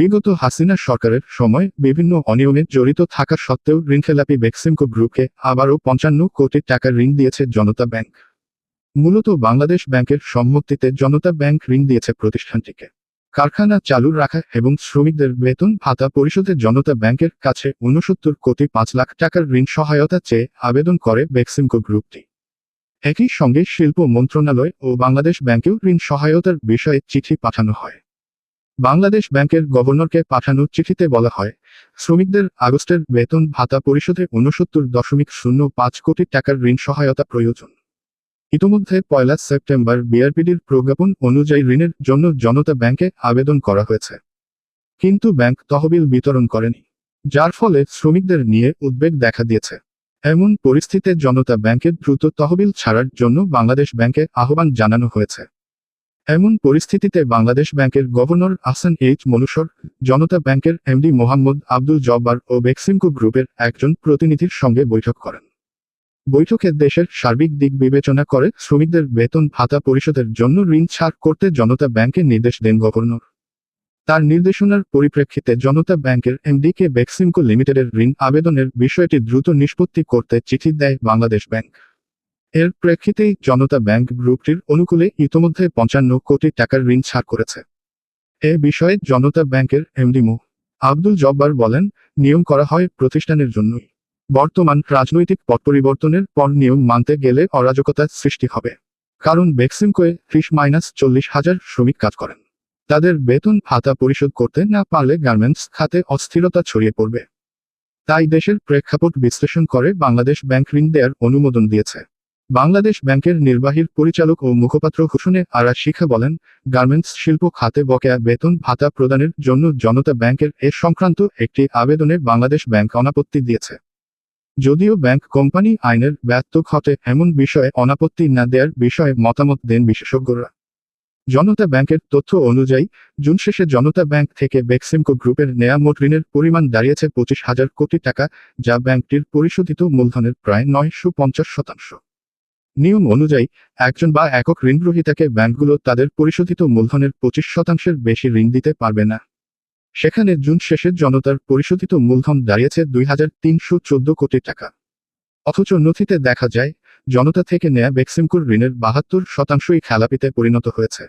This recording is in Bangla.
বিগত হাসিনা সরকারের সময় বিভিন্ন অনিয়মে জড়িত থাকা সত্ত্বেও ঋণখেলাপি বেক্সিমকো গ্রুপকে আবারও ৫৫ কোটি টাকা ঋণ দিয়েছে জনতা ব্যাংক। মূলত বাংলাদেশ ব্যাংকের সম্মতিতে জনতা ব্যাংক ঋণ দিয়েছে প্রতিষ্ঠানটিকে। কারখানা চালু রাখা এবং শ্রমিকদের বেতন ভাতা পরিশোধে জনতা ব্যাংকের কাছে ৬৯ কোটি ৫ লাখ টাকার ঋণ সহায়তা চেয়ে আবেদন করে বেক্সিমকো গ্রুপটি। একই সঙ্গে শিল্প মন্ত্রণালয় ও বাংলাদেশ ব্যাংকেও ঋণ সহায়তার বিষয়ে চিঠি পাঠানো হয়। বাংলাদেশ ব্যাংকের গভর্নরকে পাঠানো চিঠিতে বলা হয়, শ্রমিকদের আগস্টের বেতন ভাতা পরিশোধে ৬৯.০৫ কোটি টাকার ঋণ সহায়তা প্রয়োজন। ইতোমধ্যে ১ সেপ্টেম্বর বিআরপিডির প্রজ্ঞাপন অনুযায়ী ঋণের জন্য জনতা ব্যাংকে আবেদন করা হয়েছে, কিন্তু ব্যাংক তহবিল বিতরণ করেনি, যার ফলে শ্রমিকদের নিয়ে উদ্বেগ দেখা দিয়েছে। এমন পরিস্থিতিতে জনতা ব্যাংকের দ্রুত তহবিল ছাড়ার জন্য বাংলাদেশ ব্যাংকে আহ্বান জানানো হয়েছে। এমন পরিস্থিতিতে বাংলাদেশ ব্যাংকের গভর্নর আহসান এইচ মনসুর জনতা ব্যাংকের এমডি মোহাম্মদ আব্দুল জব্বার ও বেক্সিমকো গ্রুপের একজন প্রতিনিধির সঙ্গে বৈঠক করেন। বৈঠকে দেশের সার্বিক দিক বিবেচনা করে শ্রমিকদের বেতন ভাতা পরিশোধের জন্য ঋণ ছাড় করতে জনতা ব্যাংকে নির্দেশ দেন গভর্নর। তার নির্দেশনার পরিপ্রেক্ষিতে জনতা ব্যাংকের এমডিকে বেক্সিমকো লিমিটেডের ঋণ আবেদনের বিষয়টি দ্রুত নিষ্পত্তি করতে চিঠি দেয় বাংলাদেশ ব্যাংক। এর প্রেক্ষিতেই জনতা ব্যাংক গ্রুপটির অনুকূলে ইতোমধ্যে ৫৫ কোটি টাকার ঋণ ছাড় করেছে। এ বিষয়ে জনতা ব্যাংকের এমডি মো. আব্দুল জব্বার বলেন, নিয়ম করা হয় প্রতিষ্ঠানের জন্যই। বর্তমান রাজনৈতিক পট পরিবর্তনের পর নিয়ম মানতে গেলে অরাজকতার সৃষ্টি হবে। কারণ বেক্সিমকোয়ে ৩০-৪০ হাজার শ্রমিক কাজ করেন। তাদের বেতন ভাতা পরিশোধ করতে না পারলে গার্মেন্টস খাতে অস্থিরতা ছড়িয়ে পড়বে। তাই দেশের প্রেক্ষাপট বিশ্লেষণ করে বাংলাদেশ ব্যাংক ঋণ দেওয়ার অনুমোদন দিয়েছে। বাংলাদেশ ব্যাংকের নির্বাহী পরিচালক ও মুখপাত্র হুসনে আরা শিখা বলেন, গার্মেন্টস শিল্প খাতে বকেয়া বেতন ভাতা প্রদানের জন্য জনতা ব্যাংকের এ সংক্রান্ত একটি আবেদনে বাংলাদেশ ব্যাংক অনাপত্তি দিয়েছে। যদিও ব্যাংক কোম্পানি আইনের ব্যত্যয় ঘটে এমন বিষয়ে অনাপত্তি না দেওয়ার বিষয়ে মতামত দেন বিশেষজ্ঞরা। জনতা ব্যাংকের তথ্য অনুযায়ী জুন শেষে জনতা ব্যাংক থেকে বেক্সিমকো গ্রুপের নেয়া মোট ঋণের পরিমাণ দাঁড়িয়েছে ২৫,০০০ কোটি টাকা, যা ব্যাংকটির পরিশোধিত মূলধনের প্রায় ৯৫০%। নিয়ম অনুযায়ী একজন বা একক ঋণগ্রহীতাকে ব্যাংকগুলো তাদের পরিশোধিত মূলধনের ২৫% বেশি ঋণ দিতে পারবে না। সেখানে জুন শেষে জনতার পরিশোধিত মূলধন দাঁড়িয়েছে ২,৩১৪ কোটি টাকা। অথচ নথিতে দেখা যায়, জনতা থেকে নেয়া বেক্সিমকোর ঋণের ৭২%ই খেলাপিতে পরিণত হয়েছে।